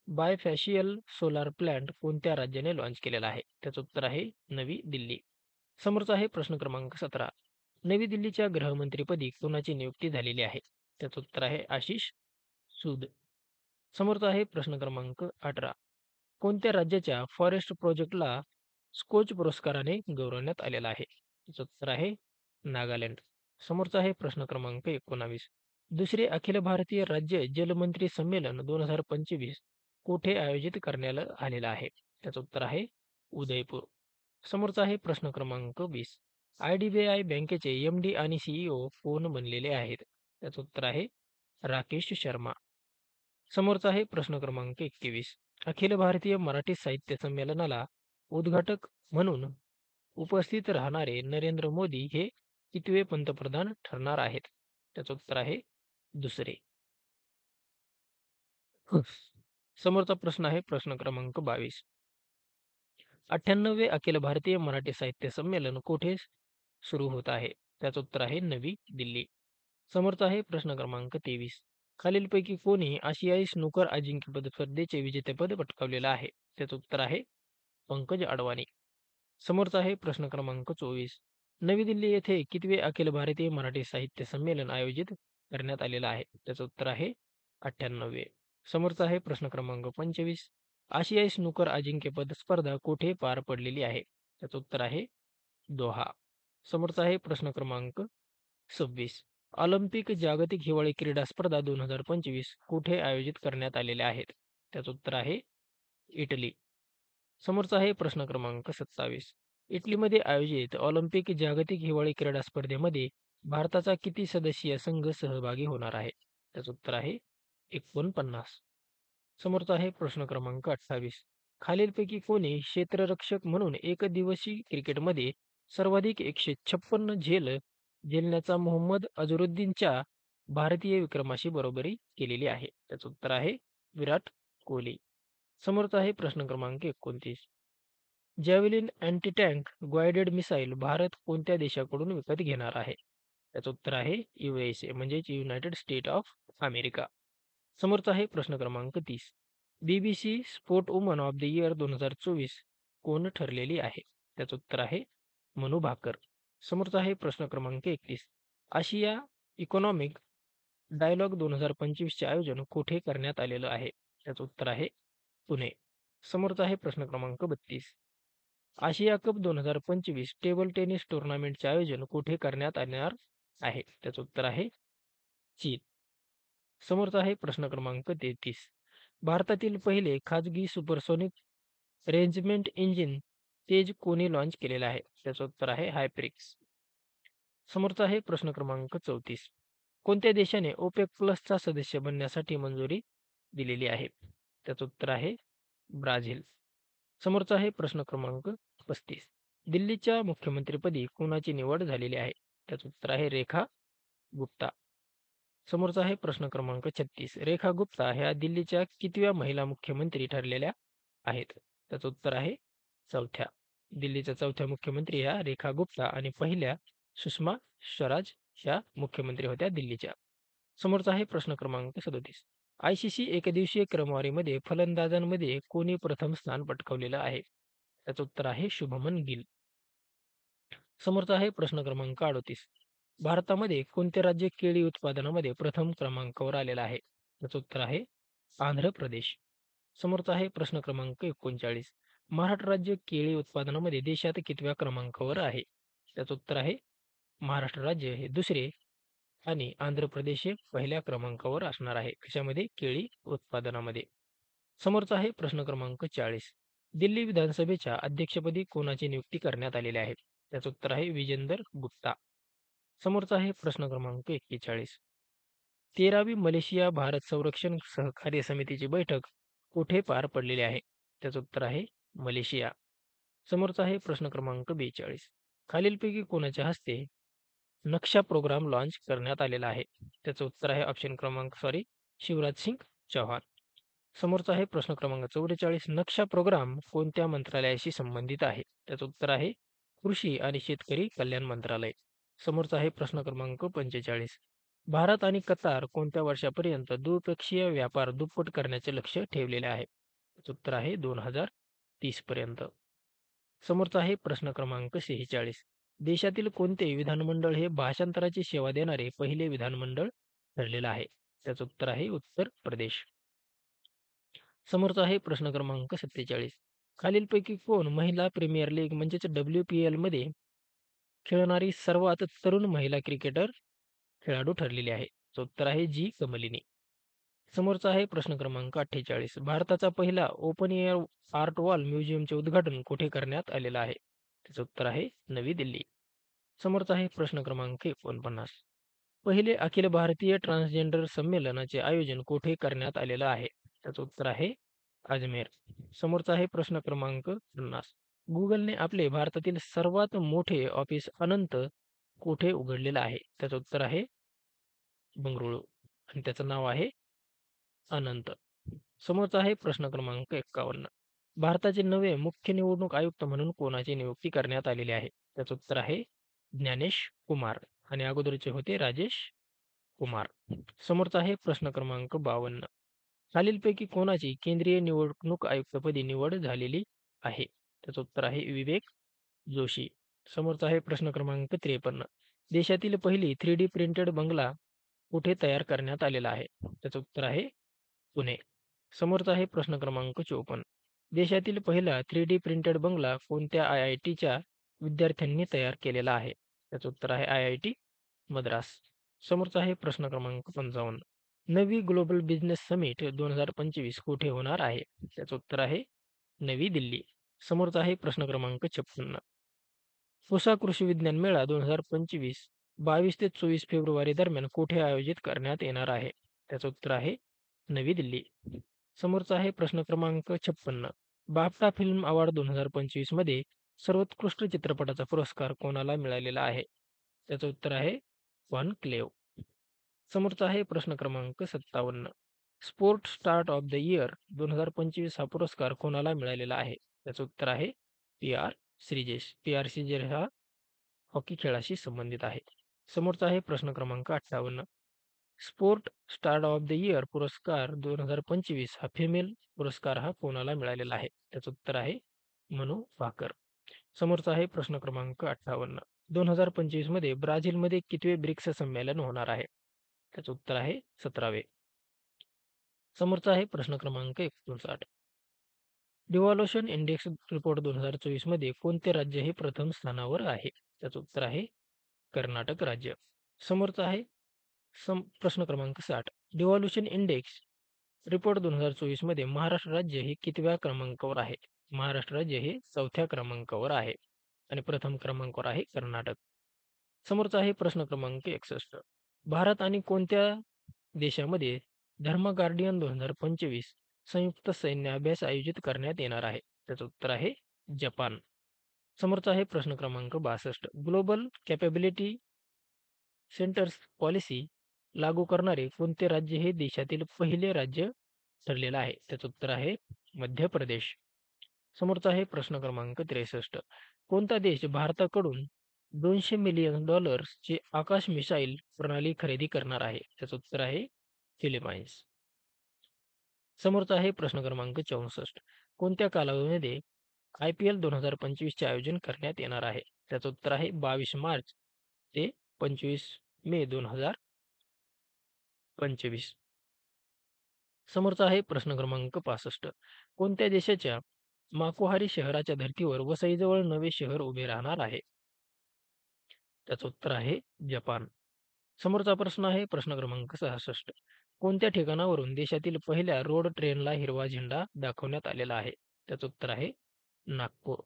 बायफॅशियल सोलार प्लांट कोणत्या राज्याने लॉन्च केलेला आहे? त्याचं उत्तर आहे नवी दिल्ली. समोरचा आहे प्रश्न क्रमांक 17. नवी दिल्लीच्या गृहमंत्रीपदी कोणाची नियुक्ती झालेली आहे? त्याचं उत्तर आहे आशिष सूद. समोरचा आहे प्रश्न क्रमांक 18. कोणत्या राज्याच्या फॉरेस्ट प्रोजेक्टला स्कोच पुरस्काराने गौरवण्यात आलेला आहे? त्याचं उत्तर आहे नागालँड. समोरचा आहे प्रश्न क्रमांक 19. दुसरे अखिल भारतीय राज्य जलमंत्री संमेलन 2025 कुठे आयोजित करण्यात आलेलं आहे? त्याचं उत्तर आहे उदयपूर. समोरचा आहे प्रश्न क्रमांक 20. IDBI बँकेचे MD आणि CEO कोण बनलेले आहेत? त्याचं उत्तर आहे राकेश शर्मा. समोरचा आहे प्रश्न क्रमांक 21. अखिल भारतीय मराठी साहित्य संमेलनाला उद्घाटक म्हणून उपस्थित राहणारे नरेंद्र मोदी हे कितवे पंतप्रधान ठरणार आहेत? त्याचं उत्तर आहे दुसरे. समोरचा प्रश्न आहे प्रश्न क्रमांक 22. 98वे अखिल भारतीय मराठी साहित्य संमेलन कुठे सुरू होत आहे? त्याचं उत्तर आहे नवी दिल्ली. समोरचा आहे प्रश्न क्रमांक 23. खालीलपैकी कोणी आशियाई स्नूकर अजिंक्यपद स्पर्धेचे विजेतेपद पटकावलेलं आहे? त्याचं उत्तर आहे पंकज अडवाणी. समोरचा आहे प्रश्न क्रमांक 24. नवी दिल्ली येथे कितवे अखिल भारतीय मराठी साहित्य संमेलन आयोजित करण्यात आलेलं आहे? त्याचं उत्तर आहे 98वे. समोरचा आहे प्रश्न क्रमांक 25. आशियाई स्नूकर अजिंक्यपद स्पर्धा कुठे पार पडलेली आहे? त्याचं उत्तर आहे दोहा. समोरचा आहे प्रश्न क्रमांक 26. ऑलिम्पिक जागतिक हिवाळी क्रीडा स्पर्धा 2025 कुठे आयोजित करण्यात आलेल्या आहेत? त्याचं उत्तर आहे इटली. समोरचा आहे प्रश्न क्रमांक 27. इटलीमध्ये आयोजित ऑलिम्पिक जागतिक हिवाळी क्रीडा स्पर्धेमध्ये भारताचा किती सदस्यीय संघ सहभागी होणार आहे? त्याचं उत्तर आहे 49. समोरचा आहे प्रश्न क्रमांक 28. खालीलपैकी कोणी क्षेत्ररक्षक म्हणून एकदिवसीय क्रिकेटमध्ये सर्वाधिक 156 झेलण्याचा मोहम्मद अझरुद्दीनच्या भारतीय विक्रमाशी बरोबरी केलेली आहे? त्याचं उत्तर आहे विराट कोहली. समोरचा आहे प्रश्न क्रमांक 29. जॅव्हेलिन अँटी-टँक गाइडेड मिसाईल भारत कोणत्या देशाकडून विकत घेणार आहे? त्याचं उत्तर आहे USA म्हणजेच युनायटेड स्टेट ऑफ अमेरिका. समोरचा आहे प्रश्न क्रमांक 30. BBC sport woman of the year 2024 कोण ठरलेली आहे? त्याचं उत्तर आहे मनू भाकर. समोरचा आहे प्रश्न क्रमांक 31. आशिया इकॉनॉमिक डायलॉग 2025 चे आयोजन कुठे करण्यात आलेलं आहे? त्याचं उत्तर आहे पुणे. समोरचा आहे प्रश्न क्रमांक 32. आशिया कप 2025 टेबल टेनिस टुर्नामेंटचे आयोजन कुठे करण्यात येणार आहे? त्याचं उत्तर आहे चीन. समोरचा आहे प्रश्न क्रमांक 33. भारतातील पहिले खाजगी सुपरसोनिक रेंजमेंट इंजिन तेज कोणी लॉन्च केलेलं आहे? त्याचं उत्तर आहे हायप्रिक्स. समोरचा आहे प्रश्न क्रमांक 34. कोणत्या देशाने ओपेक प्लसचा सदस्य बनण्यासाठी मंजुरी दिलेली आहे? त्याचं उत्तर आहे ब्राझील. समोरचा आहे प्रश्न क्रमांक 35. दिल्लीच्या मुख्यमंत्रीपदी कोणाची निवड झालेली आहे? त्याचं उत्तर आहे रेखा गुप्ता. समोरचा आहे प्रश्न क्रमांक 36. रेखा गुप्ता ह्या दिल्लीच्या कितव्या महिला मुख्यमंत्री ठरलेल्या आहेत? त्याचं उत्तर आहे चौथ्या. दिल्लीच्या चौथ्या मुख्यमंत्री ह्या रेखा गुप्ता आणि पहिल्या सुषमा स्वराज ह्या मुख्यमंत्री होत्या दिल्लीच्या. समोरचा आहे प्रश्न क्रमांक 37. ICC एकदिवसीय क्रमवारीमध्ये फलंदाजांमध्ये कोणी प्रथम स्थान पटकावलेलं आहे? त्याचं उत्तर आहे शुभमन गिल. समोरचा आहे प्रश्न क्रमांक 38. भारतामध्ये कोणते राज्य केळी उत्पादनामध्ये प्रथम क्रमांकावर आलेलं आहे? त्याचं उत्तर आहे आंध्र प्रदेश. समोरचा आहे प्रश्न क्रमांक 39. महाराष्ट्र राज्य केळी उत्पादनामध्ये देशात कितव्या क्रमांकावर आहे? त्याचं उत्तर आहे महाराष्ट्र राज्य हे दुसरे आणि आंध्र प्रदेश हे पहिल्या क्रमांकावर असणार आहे. कशामध्ये? केळी उत्पादनामध्ये. समोरचा आहे प्रश्न क्रमांक 40. दिल्ली विधानसभेच्या अध्यक्षपदी कोणाची नियुक्ती करण्यात आलेली आहे? त्याचं उत्तर आहे विजेंदर गुप्ता. समोरचा आहे प्रश्न क्रमांक 41. 13वी मलेशिया भारत संरक्षण सहकार्य समितीची बैठक कुठे पार पडलेली आहे? त्याचं उत्तर आहे मलेशिया. समोरचा आहे प्रश्न क्रमांक 42. खालीलपैकी कोणाच्या हस्ते नक्षा प्रोग्राम लॉन्च करण्यात आलेला आहे? त्याचं उत्तर आहे ऑप्शन क्रमांक शिवराज सिंग चौहान. समोरचा आहे प्रश्न क्रमांक 44. नक्षा प्रोग्राम कोणत्या मंत्रालयाशी संबंधित आहे? त्याचं उत्तर आहे कृषी आणि शेतकरी कल्याण मंत्रालय. समोरचा आहे प्रश्न क्रमांक 45. भारत आणि कतार कोणत्या वर्षापर्यंत द्विपक्षीय व्यापार दुप्पट करण्याचे लक्ष्य ठेवलेले आहे? त्याचं उत्तर आहे 2030 पर्यंत. समोरचा आहे प्रश्न क्रमांक 46. देशातील कोणते विधानमंडळ हे भाषांतराची सेवा देणारे पहिले विधानमंडळ ठरलेलं आहे? त्याचं उत्तर आहे उत्तर प्रदेश. समोरचा आहे प्रश्न क्रमांक 47. खालीलपैकी कोण महिला प्रीमियर लीग म्हणजेच WPL मध्ये खेळणारी सर्वात तरुण महिला क्रिकेटर खेळाडू ठरलेली आहे? त्याचं उत्तर आहे जी कमलिनी. समोरचा आहे प्रश्न क्रमांक 48. भारताचा पहिला ओपन एअर आर्ट वॉल म्युझियमचे उद्घाटन कुठे करण्यात आलेलं आहे? त्याचं उत्तर आहे नवी दिल्ली. समोरचा आहे प्रश्न क्रमांक 49. पहिले अखिल भारतीय ट्रान्सजेंडर संमेलनाचे आयोजन कुठे करण्यात आलेलं आहे? त्याचं उत्तर आहे अजमेर. समोरचा आहे प्रश्न क्रमांक 50. गुगलने आपले भारतातील सर्वात मोठे ऑफिस अनंत कुठे उघडलेलं आहे? त्याचं उत्तर आहे बंगळुरू आणि त्याचं नाव आहे अनंत. समोरचा आहे प्रश्न क्रमांक 51. भारताचे नवे मुख्य निवडणूक आयुक्त म्हणून कोणाची नियुक्ती करण्यात आलेली आहे? त्याचं उत्तर आहे ज्ञानेश कुमार आणि अगोदरचे होते राजेश कुमार. समोरचा आहे प्रश्न क्रमांक 52. खालीलपैकी कोणाची केंद्रीय निवडणूक आयुक्तपदी निवड झालेली आहे? त्याचं उत्तर आहे विवेक जोशी. समोरचा आहे प्रश्न क्रमांक 53. देशातील पहिली 3D प्रिंटेड बंगला कुठे तयार करण्यात आलेला आहे? त्याचं उत्तर आहे पुणे. समोरचा आहे प्रश्न क्रमांक 54. देशातील पहिला 3D प्रिंटेड बंगला कोणत्या IITच्या विद्यार्थ्यांनी तयार केलेला आहे? त्याचं उत्तर आहे IIT मद्रास. समोरचा आहे प्रश्न क्रमांक 55. नवी ग्लोबल बिझनेस समिट 2025 कुठे होणार आहे? त्याचं उत्तर आहे नवी दिल्ली. समोरचा आहे प्रश्न क्रमांक 56. पुसा कृषी विज्ञान मेळा 2025 22 ते 24 फेब्रुवारी दरम्यान कुठे आयोजित करण्यात येणार आहे? त्याचं उत्तर आहे नवी दिल्ली. समोरचा आहे प्रश्न क्रमांक 56. बाफ्टा फिल्म अवॉर्ड 2025 मध्ये सर्वोत्कृष्ट चित्रपटाचा पुरस्कार कोणाला मिळालेला आहे? त्याचं उत्तर आहे कॉनक्लेव्ह. समोरचा आहे प्रश्न क्रमांक 57. Sport start of the year 2025 हा पुरस्कार कोणाला मिळालेला आहे? त्याचं उत्तर आहे PR श्रीजेश. PR श्रीजेश हा हॉकी खेळाशी संबंधित आहे. समोरचा आहे प्रश्न क्रमांक 58. Sport star of the year पुरस्कार 2025 हा फिमेल पुरस्कार हा कोणाला मिळालेला आहे? त्याचं उत्तर आहे मनू भाकर. समोरचा आहे प्रश्न क्रमांक 58. 2025 मध्ये ब्राझीलमध्ये कितवे ब्रिक्स संमेलन होणार आहे? त्याचं उत्तर आहे 17वे. समोरचा आहे प्रश्न क्रमांक 59. डिव्हॉल्यूशन इंडेक्स रिपोर्ट 2024 मध्ये कोणते राज्य हे प्रथम स्थानावर आहे? त्याचं उत्तर आहे कर्नाटक राज्य. समोरचा आहे प्रश्न क्रमांक 60. डिव्हॉल्यूशन इंडेक्स रिपोर्ट 2024 मध्ये महाराष्ट्र राज्य हे कितव्या क्रमांकावर आहे? महाराष्ट्र राज्य हे 4थ्या क्रमांकावर आहे आणि प्रथम क्रमांकावर आहे कर्नाटक. समोरचा आहे प्रश्न क्रमांक 61. भारत आणि कोणत्या देशामध्ये धर्म गार्डियन 2025 संयुक्त सैन्य अभ्यास आयोजित करण्यात येणार आहे? त्याचं उत्तर आहे जपान. समोरचा आहे प्रश्न क्रमांक 62. ग्लोबल कॅपेबिलिटी सेंटर्स पॉलिसी लागू करणारे कोणते राज्य हे देशातील पहिले राज्य ठरलेलं आहे? त्याचं उत्तर आहे मध्य प्रदेश. समोरचा आहे प्रश्न क्रमांक 63. कोणता देश भारताकडून $200 मिलियन ची आकाश मिसाईल प्रणाली खरेदी करणार आहे? त्याचं उत्तर आहे फिलिपाईन्स. समोरचा आहे प्रश्न क्रमांक 64. कोणत्या कालावधीमध्ये IPL 2025 चे आयोजन करण्यात येणार आहे? त्याचं उत्तर आहे 22 मार्च ते 25 मे 2025. समोरचा आहे प्रश्न क्रमांक 65. कोणत्या देशाच्या माकोहारी शहराच्या धर्तीवर वसईजवळ नवे शहर उभे राहणार आहे? त्याचं उत्तर आहे जपान. समोरचा प्रश्न आहे प्रश्न क्रमांक 66. कोणत्या ठिकाणावरून देशातील पहिल्या रोड ट्रेनला हिरवा झेंडा दाखवण्यात आलेला आहे? त्याचं उत्तर आहे नागपूर.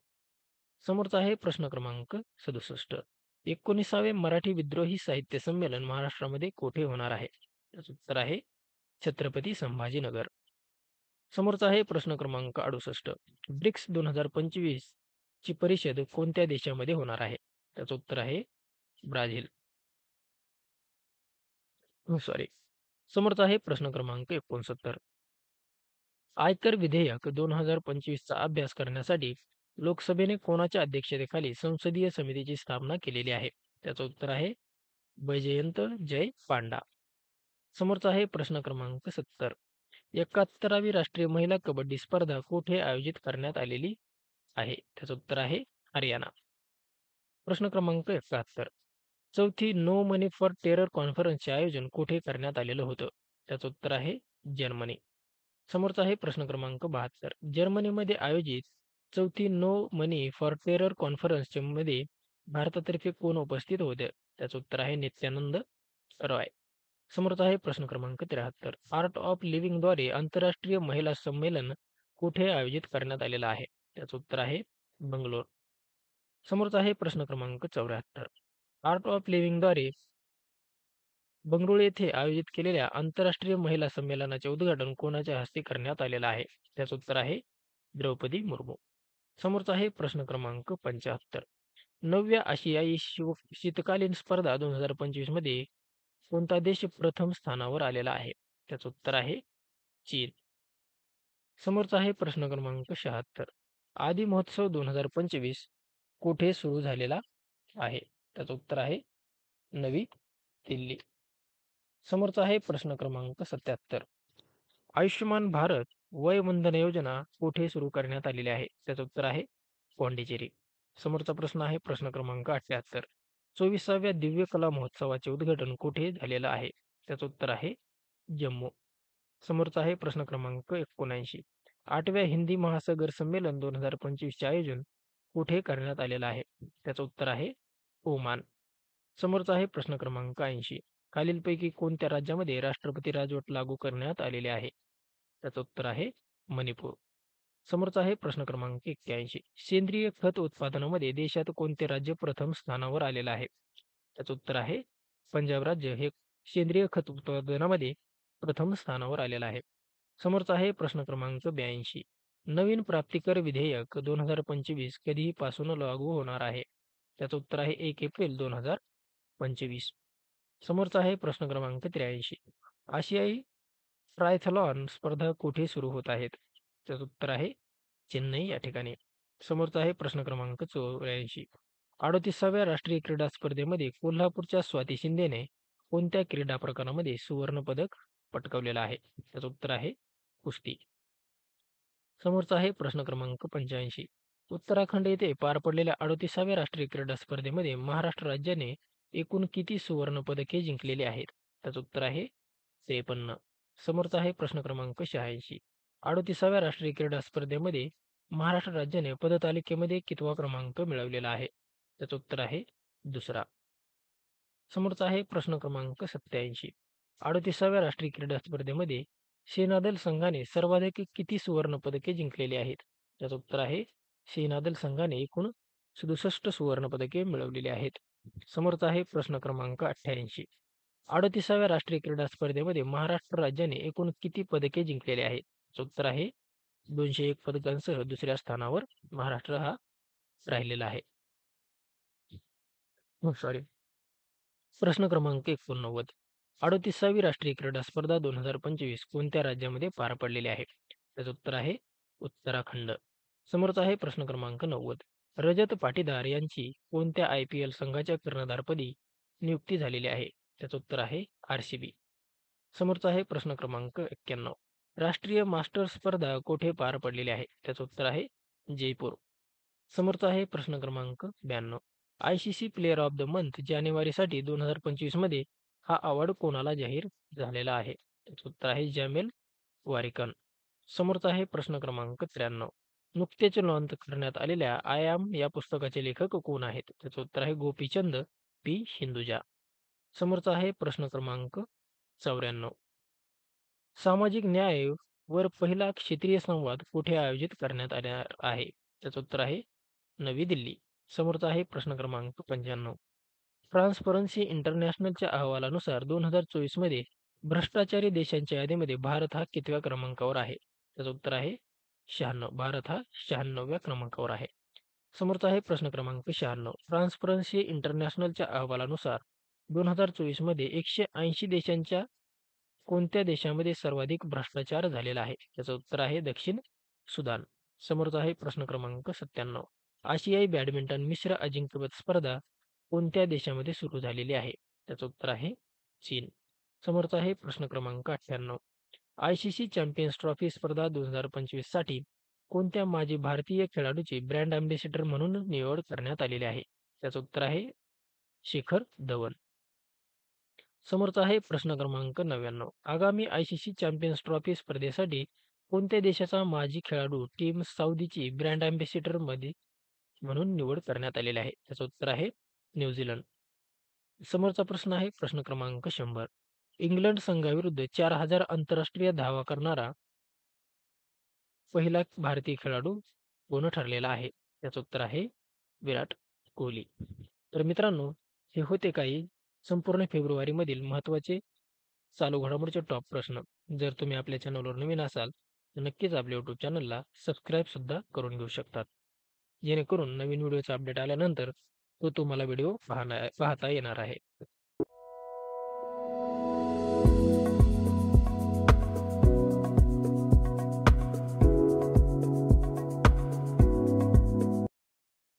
समोरचा आहे प्रश्न क्रमांक 67. 19वे मराठी विद्रोही साहित्य संमेलन महाराष्ट्रामध्ये कोठे होणार आहे? त्याचं उत्तर आहे छत्रपती संभाजीनगर. समोरचा आहे प्रश्न क्रमांक 68. ब्रिक्स 2025 ची परिषद कोणत्या देशामध्ये होणार आहे? त्याचं उत्तर आहे ब्राझील. सॉरी. समोरचा आहे प्रश्न क्रमांक 69. आयकर विधेयक 2025 चा अभ्यास करण्यासाठी लोकसभेने कोणाच्या अध्यक्षतेखाली संसदीय समितीची स्थापना केलेली आहे? त्याचं उत्तर आहे वैजयंत जय पांडा. समोरचा आहे प्रश्न क्रमांक 70. 71वी राष्ट्रीय महिला कबड्डी स्पर्धा कुठे आयोजित करण्यात आलेली आहे? त्याचं उत्तर आहे हरियाणा. प्रश्न क्रमांक 71. चौथी नो मनी फॉर टेरर कॉन्फरन्सचे आयोजन कुठे करण्यात आलेलं होतं? त्याचं उत्तर आहे जर्मनी. समोरचा आहे प्रश्न क्रमांक 72. जर्मनीमध्ये आयोजित चौथी नो मनी फॉर टेरर कॉन्फरन्सच्या मध्ये भारतातर्फे कोण उपस्थित होते? त्याचं उत्तर आहे नित्यानंद रॉय. समोरचा आहे प्रश्न क्रमांक 73. आर्ट ऑफ लिव्हिंगद्वारे आंतरराष्ट्रीय महिला संमेलन कुठे आयोजित करण्यात आलेलं आहे? त्याचं उत्तर आहे बंगलोर. समोरचा आहे प्रश्न क्रमांक 74. आर्ट ऑफ लिव्हिंगद्वारे बंगळुरू येथे आयोजित केलेल्या आंतरराष्ट्रीय महिला संमेलनाचे उद्घाटन कोणाच्या हस्ते करण्यात आलेलं आहे? त्याचं उत्तर आहे द्रौपदी मुर्मू. समोरचा आहे प्रश्न क्रमांक 75. 9व्या आशियाई शीतकालीन स्पर्धा 2025 मध्ये कोणता देश प्रथम स्थानावर आलेला आहे? त्याचं उत्तर आहे चीन. समोरचा आहे प्रश्न क्रमांक 76. आदी महोत्सव 2025 कुठे सुरू झालेला आहे? त्याचं उत्तर आहे नवी दिल्ली. समोरचा आहे प्रश्न क्रमांक 77. आयुष्यमान भारत वयवंदन योजना कुठे सुरू करण्यात आलेली आहे? त्याचं उत्तर आहे पॉंडिचेरी. समोरचा प्रश्न आहे प्रश्न क्रमांक 78. 24व्या दिव्य कला महोत्सवाचे उद्घाटन कुठे झालेलं आहे? त्याचं उत्तर आहे जम्मू. समोरचा आहे प्रश्न क्रमांक 79. 8व्या हिंदी महासागर संमेलन 2025 चे आयोजन कुठे करण्यात आलेलं आहे? त्याचं उत्तर आहे ओमान. समोरचा आहे प्रश्न क्रमांक 80. खालीलपैकी कोणत्या राज्यामध्ये राष्ट्रपती राजवट लागू करण्यात आलेले आहे? त्याचं उत्तर आहे मणिपूर. समोरचा आहे प्रश्न क्रमांक 81. सेंद्रिय खत उत्पादनामध्ये देशात कोणते राज्य प्रथम स्थानावर आलेलं आहे? त्याचं उत्तर आहे पंजाब राज्य हे सेंद्रिय खत उत्पादनामध्ये प्रथम स्थानावर आलेलं आहे. समोरचा आहे प्रश्न क्रमांक 82. नवीन प्राप्तिकर विधेयक 2025 कधीपासून लागू होणार आहे? त्याचं उत्तर आहे 1 एप्रिल 2025. समोरचा आहे प्रश्न क्रमांक 83. आशियाई ट्रायथलॉन स्पर्धा कुठे सुरू होत आहेत? त्याचं उत्तर आहे चेन्नई या ठिकाणी. समोरचा आहे प्रश्न क्रमांक 84. 38व्या राष्ट्रीय क्रीडा स्पर्धेमध्ये कोल्हापूरच्या स्वाती शिंदेने कोणत्या क्रीडा प्रकारामध्ये सुवर्ण पदक पटकावलेलं आहे? त्याचं उत्तर आहे कुस्ती. समोरचा आहे प्रश्न क्रमांक 85. उत्तराखंड येथे पार पडलेल्या 38व्या राष्ट्रीय क्रीडा स्पर्धेमध्ये महाराष्ट्र राज्याने एकूण किती सुवर्ण पदके जिंकलेली आहेत? त्याचं उत्तर आहे 53. समोरचा आहे प्रश्न क्रमांक 86. 38व्या राष्ट्रीय क्रीडा स्पर्धेमध्ये महाराष्ट्र राज्याने पदतालिकेमध्ये कितवा क्रमांक मिळवलेला आहे? त्याचं उत्तर आहे दुसरा. समोरचा आहे प्रश्न क्रमांक 87. 38व्या राष्ट्रीय क्रीडा स्पर्धेमध्ये सेनादल संघाने सर्वाधिक किती सुवर्ण पदके जिंकलेली आहेत? त्याचं उत्तर आहे सेनादल संघाने एकूण 67 सुवर्ण पदके मिळवलेली आहेत. समोरचा आहे प्रश्न क्रमांक 88. 38व्या राष्ट्रीय क्रीडा स्पर्धेमध्ये महाराष्ट्र राज्याने एकूण किती पदके जिंकलेली आहेत? त्याचं उत्तर आहे 201 पदकांसह दुसऱ्या स्थानावर महाराष्ट्र हा राहिलेला आहे. सॉरी. प्रश्न क्रमांक 89. 38वी राष्ट्रीय क्रीडा स्पर्धा 2025 कोणत्या राज्यामध्ये पार पडलेली आहे? त्याचं उत्तर आहे उत्तराखंड. समोरचा आहे प्रश्न क्रमांक 90. रजत पाटीदार यांची कोणत्या IPL संघाच्या कर्णधारपदी नियुक्ती झालेली आहे? त्याचं उत्तर आहे RCB. समोरचा आहे प्रश्न क्रमांक 91. राष्ट्रीय मास्टर्स स्पर्धा कोठे पार पडलेली आहे? त्याचं उत्तर आहे जयपूर. समोरचा आहे प्रश्न क्रमांक 92. ICC player of the month जानेवारीसाठी 2025 मध्ये हा अवॉर्ड कोणाला जाहीर झालेला आहे? त्याचं उत्तर आहे जॅमेल वारिकन. समोरचा आहे प्रश्न क्रमांक 93. नुकतेच लॉन्च करण्यात आलेल्या आय एम या पुस्तकाचे लेखक कोण आहेत? त्याचं उत्तर आहे गोपीचंद पी हिंदुजा. समोरचा आहे प्रश्न क्रमांक 94. सामाजिक न्याय वर पहिला क्षेत्रीय संवाद कुठे आयोजित करण्यात आला आहे? त्याचं उत्तर आहे नवी दिल्ली. समोरचा आहे प्रश्न क्रमांक 95. ट्रान्सपरन्सी इंटरनॅशनलच्या अहवालानुसार 2024 मध्ये भ्रष्टाचारी देशांच्या यादीमध्ये भारत हा कितव्या क्रमांकावर आहे? त्याचं उत्तर आहे 96. भारत हा 96व्या क्रमांकावर आहे. समोरचा आहे प्रश्न क्रमांक 96. ट्रान्सपरन्सी इंटरनॅशनलच्या अहवालानुसार 2024 मध्ये 180 देशांच्या कोणत्या देशामध्ये सर्वाधिक भ्रष्टाचार झालेला आहे? त्याचं उत्तर आहे दक्षिण सुदान. समोरचा आहे प्रश्न क्रमांक 97. आशियाई बॅडमिंटन मिश्र अजिंक्यपद स्पर्धा कोणत्या देशामध्ये सुरू झालेली आहे? त्याचं उत्तर आहे चीन. समोरचा आहे प्रश्न क्रमांक 98. ICC चॅम्पियन्स ट्रॉफी स्पर्धा 2025 साठी कोणत्या माजी भारतीय खेळाडूची ब्रँड अँबॅसेडर म्हणून निवड करण्यात आलेली आहे? त्याचं उत्तर आहे शिखर धवन. समोरचा आहे प्रश्न क्रमांक 99. आगामी ICC चॅम्पियन्स ट्रॉफी स्पर्धेसाठी कोणत्या देशाचा माजी खेळाडू टीम सौदीची ब्रँड अँबॅसेडर मध्ये म्हणून निवड करण्यात आलेली आहे? त्याचं उत्तर आहे न्यूझीलंड. समोरचा प्रश्न आहे प्रश्न क्रमांक 100. इंग्लंड संघाविरुद्ध 4000 आंतरराष्ट्रीय धावा करणारा पहिला भारतीय खेळाडू कोण ठरलेला आहे? त्याचं उत्तर आहे विराट कोहली. तर मित्रांनो, हे होते काही संपूर्ण फेब्रुवारीमधील महत्त्वाचे चालू घडामोडीचे टॉप प्रश्न. जर तुम्ही आपल्या चॅनलवर नवीन असाल तर नक्कीच आपल्या YouTube चॅनलला सबस्क्राईब सुद्धा करून घेऊ शकतात. जेणेकरून नवीन व्हिडिओचा अपडेट आल्यानंतर तो तुम्हाला व्हिडिओ पाहता येणार आहे.